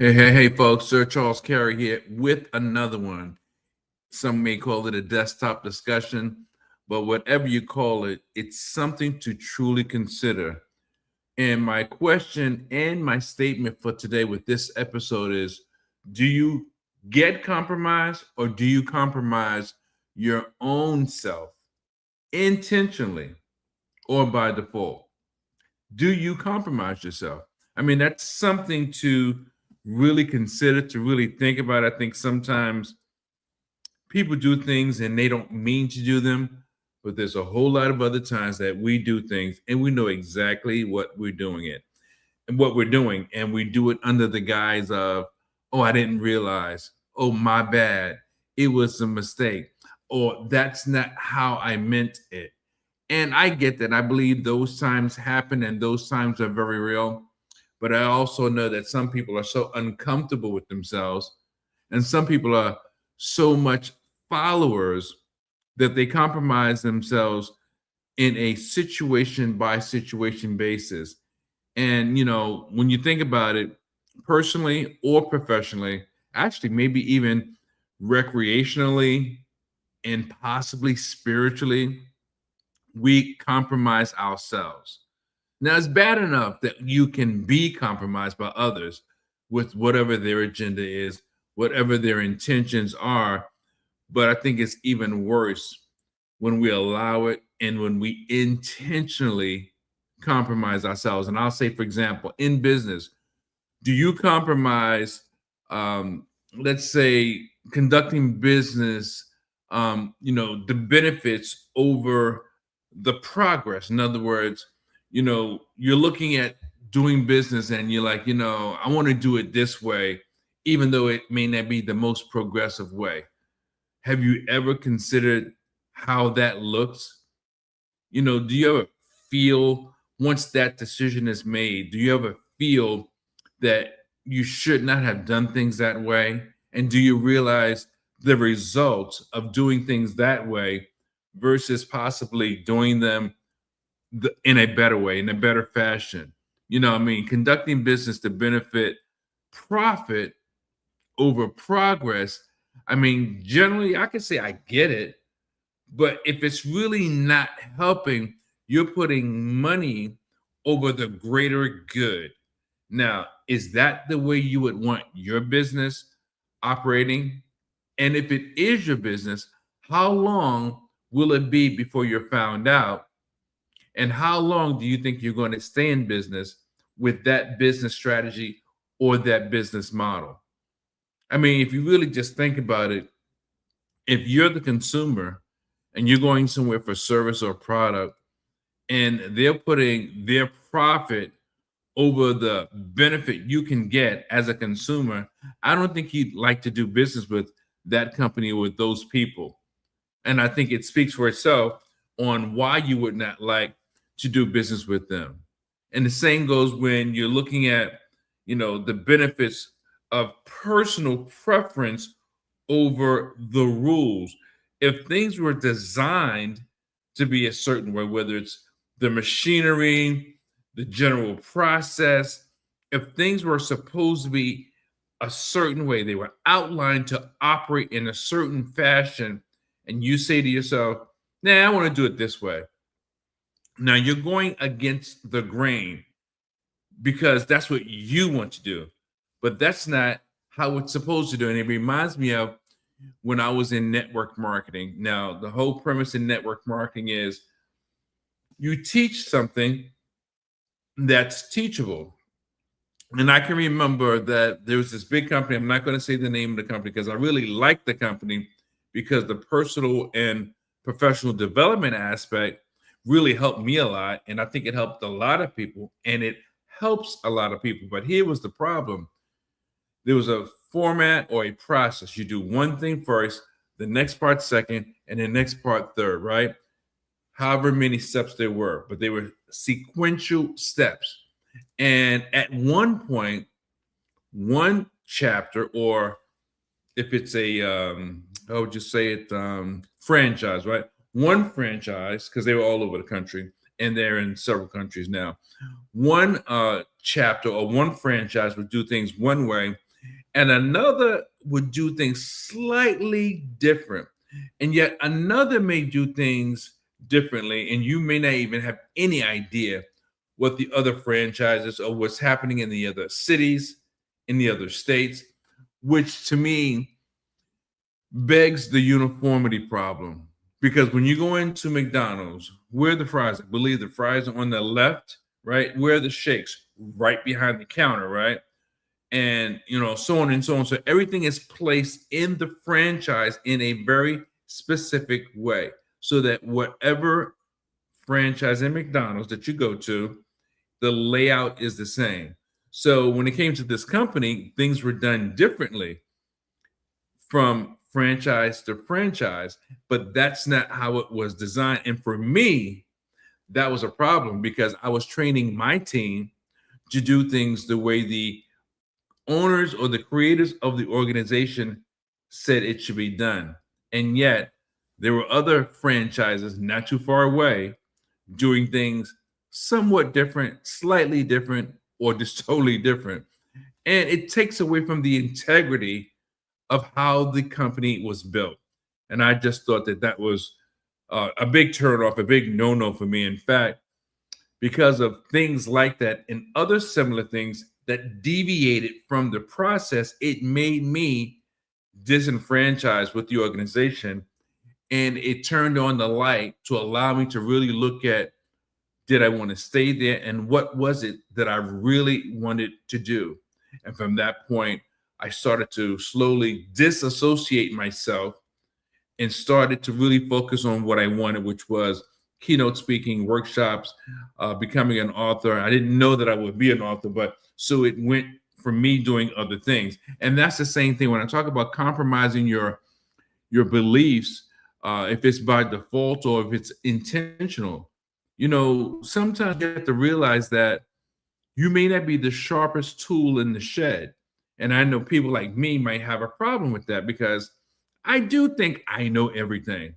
Hey, folks. Sir Charles Carey here with another one. Some may call it a desktop discussion, but whatever you call it, it's something to truly consider. And my question and my statement for today with this episode is, do you get compromised or do you compromise your own self intentionally or by default? Do you compromise yourself? I mean, that's something to really consider, to really think about. I think sometimes people do things and they don't mean to do them, but there's a whole lot of other times that we do things and we know exactly what we're doing it and what we're doing, and we do it under the guise of, oh, I didn't realize, oh, my bad, it was a mistake, or that's not how I meant it. And I get that. I believe those times happen and those times are very real. But I also know that some people are so uncomfortable with themselves and some people are so much followers that they compromise themselves in a situation by situation basis. And, when you think about it, personally or professionally, actually, maybe even recreationally and possibly spiritually, we compromise ourselves. Now, it's bad enough that you can be compromised by others with whatever their agenda is, whatever their intentions are. But I think it's even worse when we allow it and when we intentionally compromise ourselves. And I'll say, for example, in business, do you compromise, let's say, conducting business, the benefits over the progress? In other words, you're looking at doing business and you're like, I want to do it this way, even though it may not be the most progressive way. Have you ever considered how that looks? Do you ever feel once that decision is made, do you ever feel that you should not have done things that way? And do you realize the results of doing things that way versus possibly doing them in a better way, in a better fashion? Conducting business to benefit profit over progress. Generally, I can say I get it, but if it's really not helping, you're putting money over the greater good. Now, is that the way you would want your business operating? And if it is your business, how long will it be before you're found out? And how long do you think you're going to stay in business with that business strategy or that business model? If you really just think about it, if you're the consumer and you're going somewhere for service or product and they're putting their profit over the benefit you can get as a consumer, I don't think you'd like to do business with that company or with those people. And I think it speaks for itself on why you would not like to do business with them. And the same goes when you're looking at, the benefits of personal preference over the rules. If things were designed to be a certain way, whether it's the machinery, the general process, if things were supposed to be a certain way, they were outlined to operate in a certain fashion, and you say to yourself, nah, I want to do it this way. Now you're going against the grain because that's what you want to do, but that's not how it's supposed to do. And it reminds me of when I was in network marketing. Now, the whole premise in network marketing is you teach something that's teachable. And I can remember that there was this big company. I'm not going to say the name of the company because I really liked the company because the personal and professional development aspect really helped me a lot. And I think it helped a lot of people and it helps a lot of people. But here was the problem. There was a format or a process. You do one thing first, the next part second, and the next part third, right? However many steps there were, but they were sequential steps. And at one point, one chapter, or if it's a, how would you say it, franchise, right? One franchise, because they were all over the country, and they're in several countries now. One chapter or one franchise would do things one way, and another would do things slightly different. And yet another may do things differently, and you may not even have any idea what the other franchises or what's happening in the other cities, in the other states, which to me begs the uniformity problem. Because when you go into McDonald's, where are the fries? I believe the fries are on the left, right? Where are the shakes? Right behind the counter, right? And so on and so on. So everything is placed in the franchise in a very specific way, so that whatever franchise in McDonald's that you go to, the layout is the same. So when it came to this company, things were done differently from franchise to franchise, but that's not how it was designed. And for me, that was a problem because I was training my team to do things the way the owners or the creators of the organization said it should be done. And yet, there were other franchises not too far away doing things somewhat different, slightly different, or just totally different. And it takes away from the integrity of how the company was built. And I just thought that that was a big turnoff, a big no-no for me. In fact, because of things like that and other similar things that deviated from the process, it made me disenfranchised with the organization. And it turned on the light to allow me to really look at, did I want to stay there? And what was it that I really wanted to do? And from that point, I started to slowly disassociate myself and started to really focus on what I wanted, which was keynote speaking, workshops, becoming an author. I didn't know that I would be an author, but so it went for me doing other things. And that's the same thing when I talk about compromising your beliefs, if it's by default or if it's intentional. Sometimes you have to realize that you may not be the sharpest tool in the shed. And I know people like me might have a problem with that because I do think I know everything.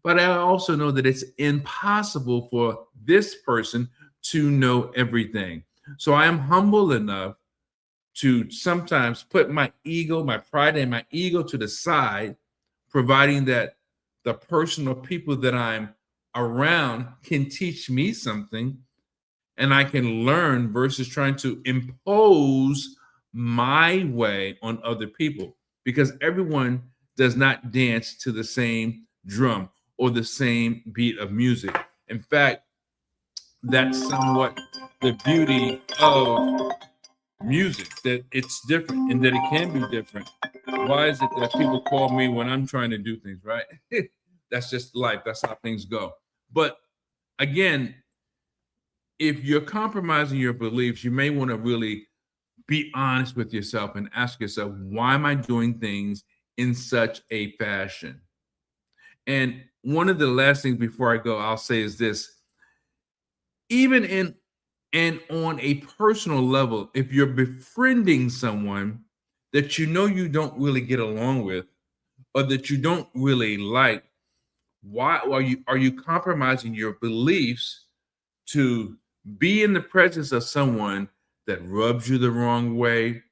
But I also know that it's impossible for this person to know everything. So I am humble enough to sometimes put my ego, my pride, and my ego to the side, providing that the person or people that I'm around can teach me something and I can learn versus trying to impose my way on other people, because everyone does not dance to the same drum or the same beat of music. In fact, that's somewhat the beauty of music, that it's different and that it can be different. Why is it that people call me when I'm trying to do things, right? That's just life. That's how things go. But again, if you're compromising your beliefs, you may want to really be honest with yourself and ask yourself, why am I doing things in such a fashion? And one of the last things before I go, I'll say is this: even in and on a personal level, if you're befriending someone that you don't really get along with or that you don't really like, why are you compromising your beliefs to be in the presence of someone that rubs you the wrong way,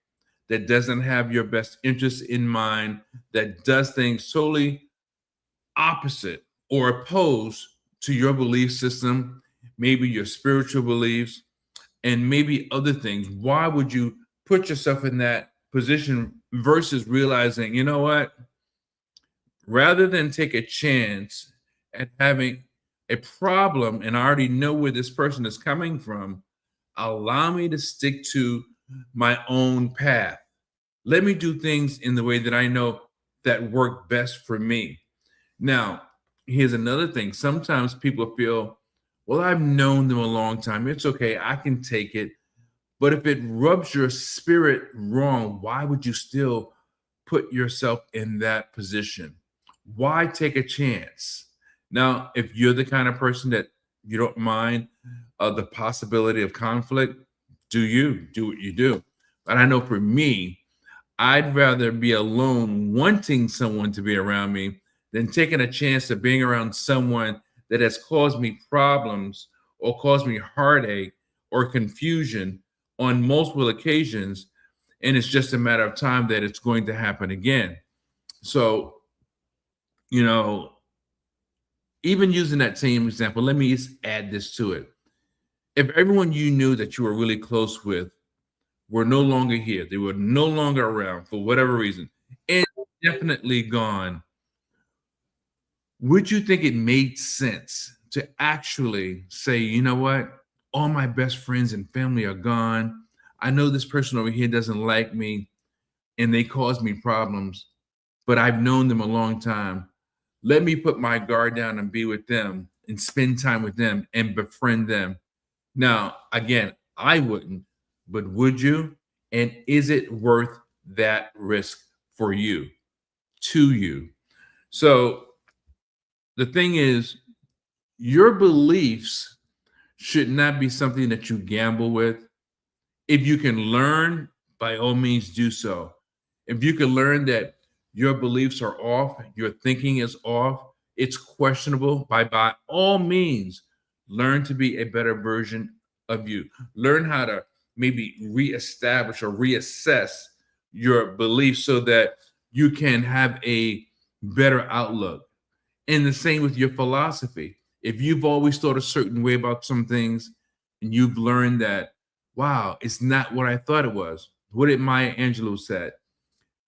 that doesn't have your best interests in mind, that does things totally opposite or opposed to your belief system, maybe your spiritual beliefs, and maybe other things? Why would you put yourself in that position versus realizing, you know what? Rather than take a chance at having a problem and I already know where this person is coming from, allow me to stick to my own path. Let me do things in the way that I know that work best for me. Now, here's another thing. Sometimes people feel, well, I've known them a long time. It's okay. I can take it. But if it rubs your spirit wrong, why would you still put yourself in that position? Why take a chance? Now, if you're the kind of person that you don't mind the possibility of conflict, do what you do. But I know for me, I'd rather be alone wanting someone to be around me than taking a chance of being around someone that has caused me problems or caused me heartache or confusion on multiple occasions. and it's just a matter of time that it's going to happen again. So, you know, even using that same example, let me just add this to it. If everyone you knew that you were really close with were no longer here, they were no longer around for whatever reason, and definitely gone, would you think it made sense to actually say, you know what? All my best friends and family are gone. I know this person over here doesn't like me and they cause me problems, but I've known them a long time. Let me put my guard down and be with them and spend time with them and befriend them. Now, again, I wouldn't, but would you? And is it worth that risk for you, to you? So the thing is, your beliefs should not be something that you gamble with. If you can learn, by all means, do so. If you can learn that your beliefs are off, your thinking is off, it's questionable, by all means, learn to be a better version of you. Learn how to maybe reestablish or reassess your beliefs so that you can have a better outlook. And the same with your philosophy. If you've always thought a certain way about some things and you've learned that, wow, it's not what I thought it was. What did Maya Angelou said?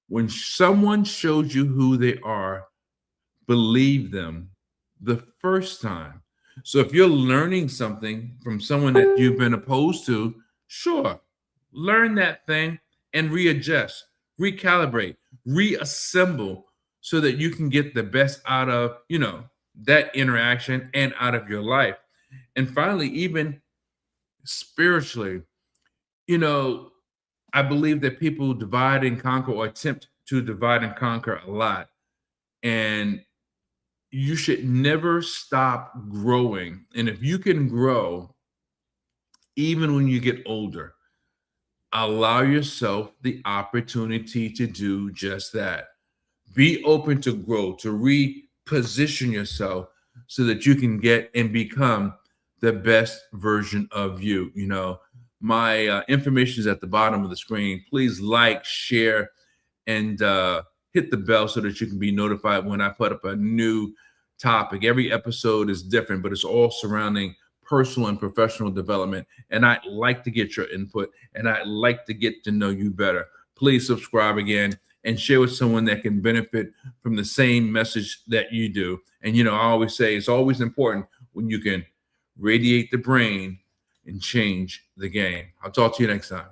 When someone shows you who they are, believe them the first time. So if you're learning something from someone that you've been opposed to, sure, learn that thing and readjust, recalibrate, reassemble so that you can get the best out of, that interaction and out of your life. And finally, even spiritually, you know, I believe that people divide and conquer or attempt to divide and conquer a lot. And you should never stop growing. And if you can grow, even when you get older, allow yourself the opportunity to do just that. Be open to grow, to reposition yourself so that you can get and become the best version of you. My information is at the bottom of the screen. Please like, share, and hit the bell so that you can be notified when I put up a new topic. Every episode is different, but it's all surrounding personal and professional development. And I'd like to get your input and I'd like to get to know you better. Please subscribe again and share with someone that can benefit from the same message that you do. And, I always say it's always important when you can radiate the brain and change the game. I'll talk to you next time.